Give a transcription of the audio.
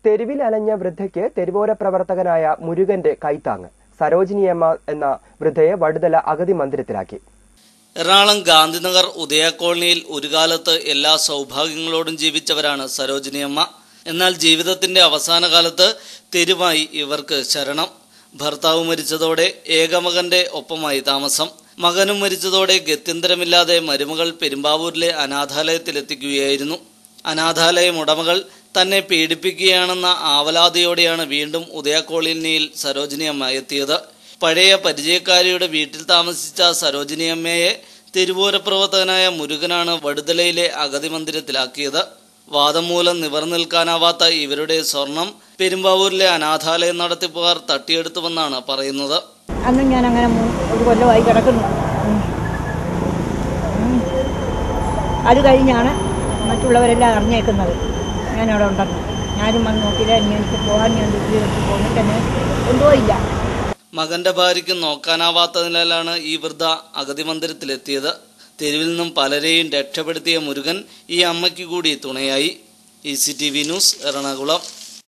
തെരുവിൽ അലഞ്ഞ വൃദ്ധയ്ക്ക് തെരുവോര പ്രവർത്തകനായ മുരുകന്റെ കൈത്താങ്ങ്. സരോജിനിയമ്മ എന്ന വൃദ്ധയെ വടുതല അഗതി മന്ദിരത്തിലാക്കി. എറണാകുളം ഗാന്ധിനഗർ ഉദയ കോളനിയിൽ ഒരു കാലത്ത് എല്ലാ സൗഭാഗ്യങ്ങളോടും ജീവിച്ചവരാണ് സരോജിനിയമ്മ. എന്നാൽ ജീവിതത്തിന്റെ അവസാന കാലത്ത് തെരുവായി ഇവർക്ക് ശരണം. ഭർത്താവ് മരിച്ചതോടെ ഏകമകന്റെ ഒപ്പമായി താമസം. മകനും മരിച്ചതോടെ ഗത്യന്തരമില്ലാതെ മരുമകൾ പെരുമ്പാവൂരിലെ അനാഥാലയത്തിലെത്തിക്കുകയായിരുന്നു. അനാഥാലയം ഉടമകൾ തന്നെ പീഡിപ്പിക്കുകയാണെന്ന ആവലാതിയോടെയാണ് വീണ്ടും ഉദയ കോളനിയിൽ സരോജിനിയമ്മ എത്തിയത്. പഴയ പരിചയക്കാരിയുടെ വീട്ടിൽ താമസിച്ച സരോജിനിയമ്മയെ തെരുവോര പ്രവർത്തകനായ മുരുകനാണ് വടുതലയിലെ അഗതി മന്ദിരത്തിലാക്കിയത്. വാദം മൂലം നിവർന്നു നിൽക്കാനാവാത്ത ഇവരുടെ സ്വർണം പെരുമ്പാവൂരിലെ അനാഥാലയം നടത്തിപ്പുകാർ തട്ടിയെടുത്തുവെന്നാണ് പറയുന്നത്. അന്ന് ഞാൻ അങ്ങനെ ഒരു കൊല്ലമായി കിടക്കുന്നു. അത് കഴിഞ്ഞാണ് മറ്റുള്ളവരെല്ലാം അറിഞ്ഞേക്കുന്നത് ഞാനവിടെ ഉണ്ടെന്ന്. ഞാനും വന്ന് നോക്കിയില്ല. എനിക്ക് പോകാൻ ഞാൻ വീട്ടിൽ പോന്നിട്ട് തന്നെ കൊണ്ടുപോയില്ല. മകന്റെ ഭാര്യയ്ക്ക് നോക്കാനാവാത്തതിനാലാണ് ഈ വൃദ്ധ അഗതി മന്ദിരത്തിലെത്തിയത്. തെരുവിൽ നിന്നും പലരെയും രക്ഷപ്പെടുത്തിയ മുരുകൻ ഈ അമ്മയ്ക്ക് കൂടി തുണയായി. ECTV news, Ernakulam.